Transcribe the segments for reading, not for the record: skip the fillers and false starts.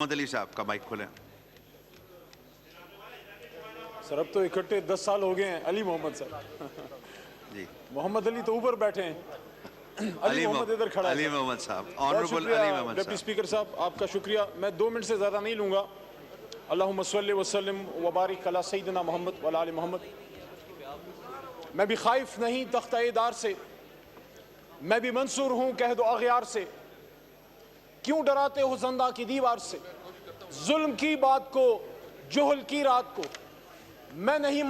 محمد علی صاحب کا مائک کھولیں. سر اب تو اکٹھے 10 سال ہو گئے ہیں. علی محمد صاحب جی محمد علی تو اوپر بیٹھے ہیں. علی محمد ادھر کھڑا ہے. علی محمد صاحب, بہت آنریبل علی شکریہ محمد ڈپٹی صاحب. اسپیکر صاحب, آپ کا شکریہ. میں 2 منٹ سے زیادہ نہیں لوں گا. اللہم صلی وسلم وبارک علی سیدنا محمد وعلی آل محمد. میں بھی خائف نہیں تختہ دار سے, میں بھی منصور ہوں قحط و اغیار سے. کیوں ڈراتے ہو زندہ کی دیوار سے؟ ظلم کی بات کو, جہل کی رات کو میں نہیں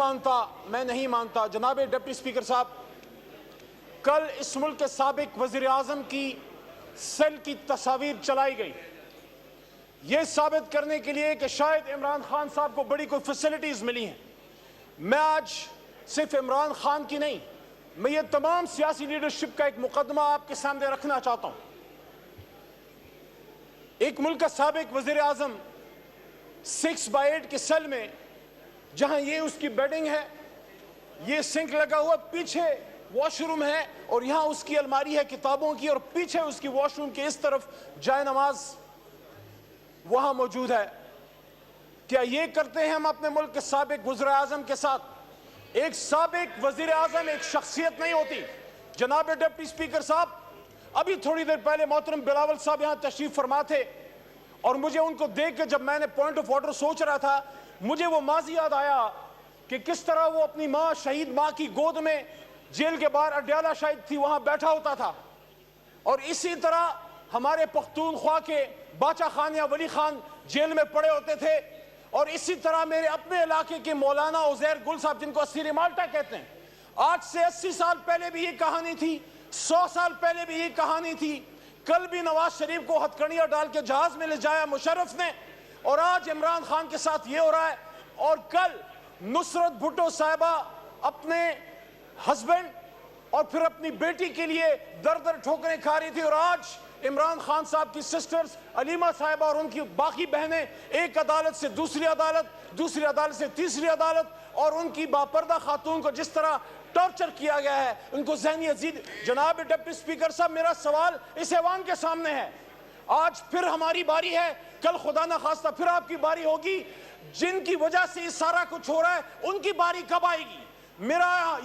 مانتا. جناب ڈپٹی اسپیکر صاحب, کل اس ملک کے سابق وزیر اعظم کی سیل کی تصاویر چلائی گئی, یہ ثابت کرنے کے لیے کہ شاید عمران خان صاحب کو بڑی کوئی فیسلٹیز ملی ہیں. میں آج صرف عمران خان کی نہیں, میں یہ تمام سیاسی لیڈرشپ کا ایک مقدمہ آپ کے سامنے رکھنا چاہتا ہوں. ایک ملک کا سابق وزیر اعظم 6x8 کی سیل میں, جہاں یہ اس کی بیڈنگ ہے, یہ سنک لگا ہوا, پیچھے واش روم ہے, اور یہاں اس کی الماری ہے کتابوں کی, اور پیچھے اس کی واش روم کے اس طرف جائے نماز وہاں موجود ہے. کیا یہ کرتے ہیں ہم اپنے ملک کے سابق وزیر اعظم کے ساتھ؟ ایک سابق وزیر اعظم ایک شخصیت نہیں ہوتی. جناب ڈپٹی اسپیکر صاحب, ابھی تھوڑی دیر پہلے محترم بلاول صاحب یہاں تشریف فرما تھے, اور مجھے ان کو دیکھ کے جب میں نے پوائنٹ آف آرڈر سوچ رہا تھا, مجھے وہ ماضی یاد آیا کہ کس طرح وہ اپنی ماں, شہید ماں کی گود میں جیل کے باہر اڈیالہ شاہد تھی, وہاں بیٹھا ہوتا تھا. اور اسی طرح ہمارے پختونخوا کے باچا خان یا ولی خان جیل میں پڑے ہوتے تھے. اور اسی طرح میرے اپنے علاقے کے مولانا عزیر گل صاحب, جن کو اسیر مالٹا کہتے ہیں, آج سے 80 سال پہلے بھی یہ کہانی تھی, 100 سال پہلے بھی یہ کہانی تھی. کل بھی نواز شریف کو ہتھ کنڈیاں ڈال کے جہاز میں لے جایا مشرف نے, اور آج عمران خان کے ساتھ یہ ہو رہا ہے. اور کل نصرت بھٹو صاحبہ اپنے ہسبینڈ اور پھر اپنی بیٹی کے لیے در در ٹھوکریں کھا رہی تھی, اور آج عمران خان صاحب کی سسٹرز علیمہ صاحبہ اور ان کی باقی بہنیں ایک عدالت سے دوسری عدالت, دوسری عدالت سے تیسری عدالت, اور ان کی باپردہ خاتون کو جس طرح ٹارچر کیا گیا ہے, ان کو ذہنی ازید. جناب ڈپٹی اسپیکر صاحب, میرا سوال اس ایوان کے سامنے ہے. آج پھر ہماری باری ہے, کل خدا نہ خواستہ پھر آپ کی باری ہوگی. جن کی وجہ سے یہ سارا کچھ ہو رہا ہے, ان کی باری کب آئے گی؟ میرا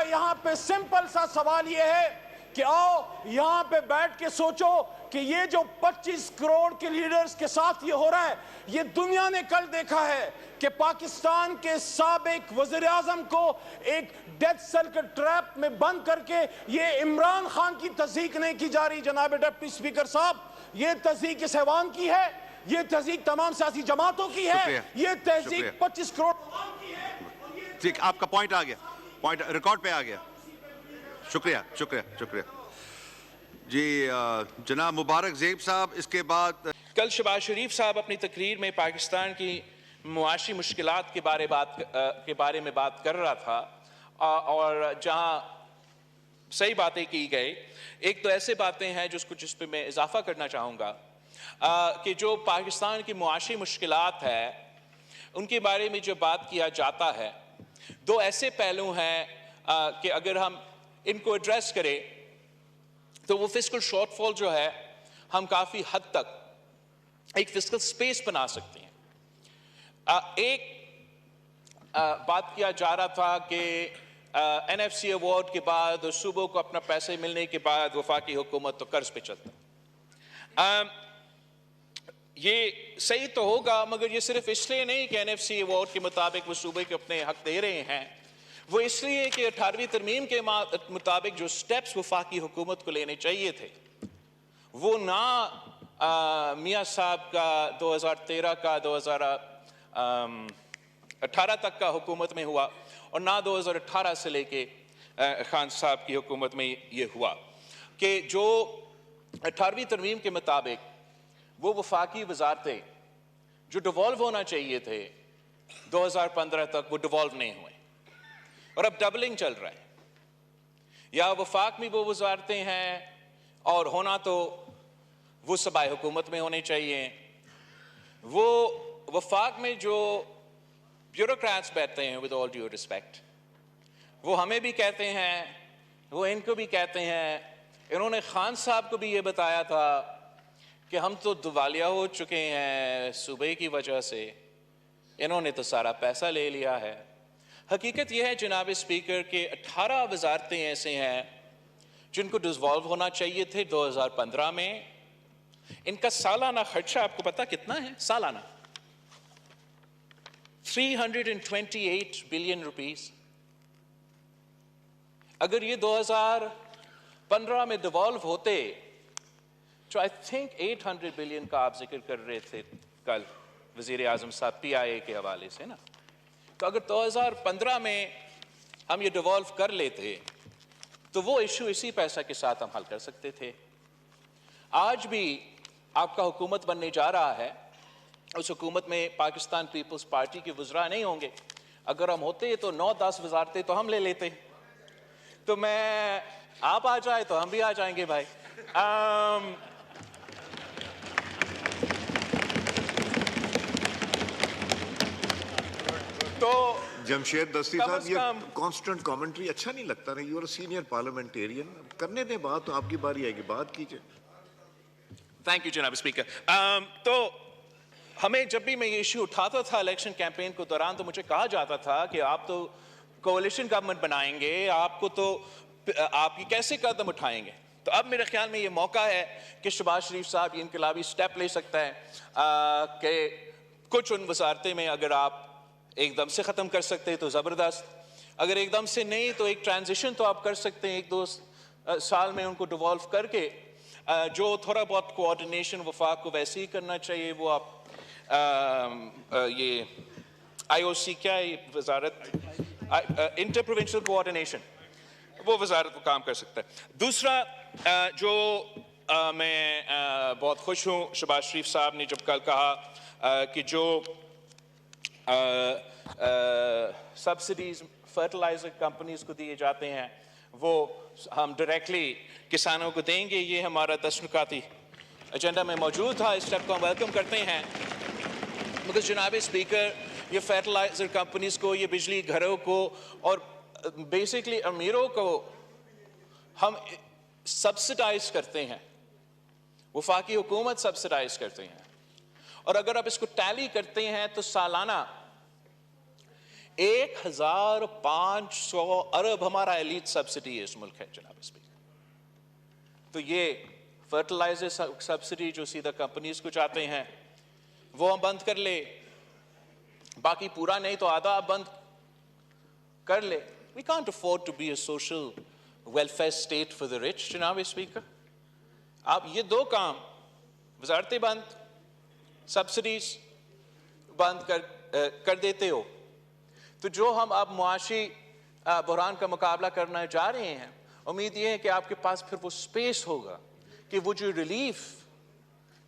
یہاں پہ سمپل سا سوال یہ ہے کہ آؤ یہاں پہ بیٹھ کے سوچو کہ یہ جو 25 کروڑ کے لیڈرز کے ساتھ یہ ہو رہا ہے, یہ دنیا نے کل دیکھا ہے کہ پاکستان کے سابق وزیر اعظم کو ایک ڈیتھ سیل کے ٹریپ میں بند کر کے یہ عمران خان کی تضحیک نہیں کی جا رہی. جناب ڈپٹی اسپیکر صاحب, یہ تضحیک اس ایوان کی ہے, یہ تضحیک تمام سیاسی جماعتوں کی ہے, یہ تضحیک 25 کروڑ کی ہے. ٹھیک, آپ کا پوائنٹ آ گیا, پوائنٹ ریکارڈ پہ آ گیا. شکریہ شکریہ شکریہ. جی جناب مبارک زیب صاحب, اس کے بعد کل شہباز شریف صاحب اپنی تقریر میں پاکستان کی معاشی مشکلات کے بارے میں بات کر رہا تھا, اور جہاں صحیح باتیں کی گئی, ایک تو ایسے باتیں ہیں جس پہ میں اضافہ کرنا چاہوں گا کہ جو پاکستان کی معاشی مشکلات ہے ان کے بارے میں جو بات کیا جاتا ہے, 2 ایسے پہلو ہیں کہ اگر ہم ان کو ایڈریس کریں تو وہ فسکل شارٹ فال جو ہے ہم کافی حد تک ایک فسکل سپیس بنا سکتے ہیں. ایک بات کیا جا رہا تھا کہ این ایف سی ایوارڈ کے بعد صوبوں کو اپنا پیسے ملنے کے بعد وفاقی حکومت تو قرض پہ چلتا. یہ صحیح تو ہوگا, مگر یہ صرف اس لیے نہیں کہ این ایف سی ایوارڈ کے مطابق وہ صوبے کے اپنے حق دے رہے ہیں, وہ اس لیے کہ 18ویں ترمیم کے مطابق جو سٹیپس وفاقی حکومت کو لینے چاہیے تھے وہ نہ میاں صاحب کا 2013 کا 2018 تک کا حکومت میں ہوا, اور نہ 2018 سے لے کے خان صاحب کی حکومت میں یہ ہوا کہ جو 18ویں ترمیم کے مطابق وہ وفاقی وزارتیں جو ڈیوالو ہونا چاہیے تھے 2015 تک وہ ڈیوالو نہیں ہوئے, اور اب ڈبلنگ چل رہا ہے. یا وفاق میں وہ وزارتیں ہیں, اور ہونا تو وہ صوبائی حکومت میں ہونے چاہیے. وہ وفاق میں جو بیوروکریٹس بیٹھتے ہیں, ود آل ڈیو ریسپیکٹ, وہ ہمیں بھی کہتے ہیں, وہ ان کو بھی کہتے ہیں. انہوں نے خان صاحب کو بھی یہ بتایا تھا کہ ہم تو دیوالیہ ہو چکے ہیں صوبے کی وجہ سے، انہوں نے تو سارا پیسہ لے لیا ہے۔ حقیقت یہ ہے جناب اسپیکر کہ 18 وزارتیں ایسے ہیں جن کو ڈسوالو ہونا چاہیے تھے 2015 میں۔ ان کا سالانہ خرچہ آپ کو پتا کتنا ہے؟ سالانہ 328 بلین روپیز۔ اگر یہ 2015 میں ڈیوالو ہوتے، جو آئی تھنک 800 بلین کا آپ ذکر کر رہے تھے کل وزیر اعظم صاحب پی آئی اے کے حوالے سے نا، تو اگر 2015 میں ہم یہ ڈیوالو کر لیتے تو وہ ایشو اسی پیسہ کے ساتھ ہم حل کر سکتے تھے۔ آج بھی آپ کا حکومت بننے جا رہا ہے، اس حکومت میں پاکستان پیپلز پارٹی کے وزراء نہیں ہوں گے۔ اگر ہم ہوتے تو 9-10 وزارتیں تو ہم لے لیتے، تو میں آپ آ جائے تو ہم بھی آ جائیں گے بھائی۔ تو جمشید دستی کم صاحب، از یہ کم کانسٹنٹ کامنٹری اچھا نہیں لگتا نا؟ یو آر سینئر پارلیمنٹیرین، کرنے دیں بات، تو آپ کی باری آئے گی، بات کیجئے۔ تھینک یو جناب اسپیکر۔ تو ہمیں جب بھی میں یہ ایشو اٹھاتا تھا الیکشن کیمپین کے دوران، تو مجھے کہا جاتا تھا کہ آپ تو کولیشن گورنمنٹ بنائیں گے، آپ کو تو آپ یہ کیسے قدم اٹھائیں گے؟ تو اب میرے خیال میں یہ موقع ہے کہ شہباز شریف صاحب یہ انقلابی سٹیپ لے سکتا ہے کہ کچھ ان وزارتیں میں اگر آپ ایک دم سے ختم کر سکتے تو زبردست، اگر ایک دم سے نہیں تو ایک ٹرانزیشن تو آپ کر سکتے ہیں، 1-2 سال میں ان کو ڈیوالو کر کے جو تھوڑا بہت کوآرڈینیشن وفاق کو ویسے ہی کرنا چاہیے، وہ آپ یہ آئی او سی کیا ہے یہ وزارت انٹر پروونشل کوآرڈینیشن، وہ وزارت کو کام کر سکتا ہے۔ دوسرا جو میں بہت خوش ہوں شہباز شریف صاحب نے جب کل کہا کہ جو سبسڈیز فرٹیلائزر کمپنیز کو دیے جاتے ہیں وہ ہم ڈائریکٹلی کسانوں کو دیں گے، یہ ہمارا 10 نکاتی ایجنڈا میں موجود تھا، اس اسٹیپ کو ہم ویلکم کرتے ہیں۔ مگر جناب اسپیکر، یہ فرٹیلائزر کمپنیز کو، یہ بجلی گھروں کو اور بیسکلی امیروں کو ہم سبسڈائز کرتے ہیں، وفاقی حکومت سبسڈائز کرتے ہیں، اور اگر آپ اس کو ٹیلی کرتے ہیں تو سالانہ 1500 ارب ہمارا ایلیٹ سبسڈی اس ملک ہے جناب اسپیکر۔ تو یہ فرٹیلائزر سبسڈی جو سیدھا کمپنیز کو جاتے ہیں وہ ہم بند کر لے، باقی پورا نہیں تو آدھا آپ بند کر لے۔ We can't afford to be a social welfare state for the rich جناب اسپیکر۔ آپ یہ 2 کام، وزارتیں بند، سبسڈیز بند کر دیتے ہو، تو جو ہم اب معاشی بحران کا مقابلہ کرنا جا رہے ہیں، امید یہ ہے کہ آپ کے پاس پھر وہ سپیس ہوگا کہ وہ جو ریلیف،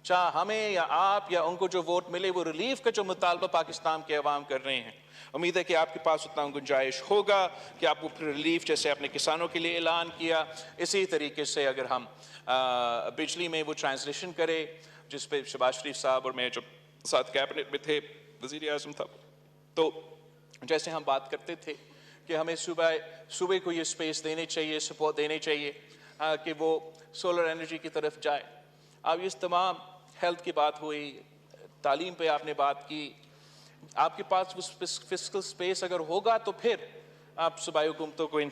چاہے ہمیں یا آپ یا ان کو جو ووٹ ملے، وہ ریلیف کا جو مطالبہ پاکستان کے عوام کر رہے ہیں، امید ہے کہ آپ کے پاس اتنا گنجائش ہوگا کہ آپ کو پھر ریلیف، جیسے اپنے کسانوں کے لیے اعلان کیا، اسی طریقے سے اگر ہم بجلی میں وہ ٹرانسلیشن کرے جس پہ شہباز شریف صاحب اور میں جب ساتھ کیبنٹ میں تھے، وزیر اعظم تھا، تو جیسے ہم بات کرتے تھے کہ ہمیں صوبے کو یہ سپیس دینے چاہیے، سپورٹ دینے چاہیے کہ وہ سولر انرجی کی طرف جائے۔ اب اس تمام ہیلتھ کی بات ہوئی، تعلیم پہ آپ نے بات کی، آپ کے پاس وہ فسکل سپیس اگر ہوگا تو پھر آپ صوبائی حکومتوں کو ان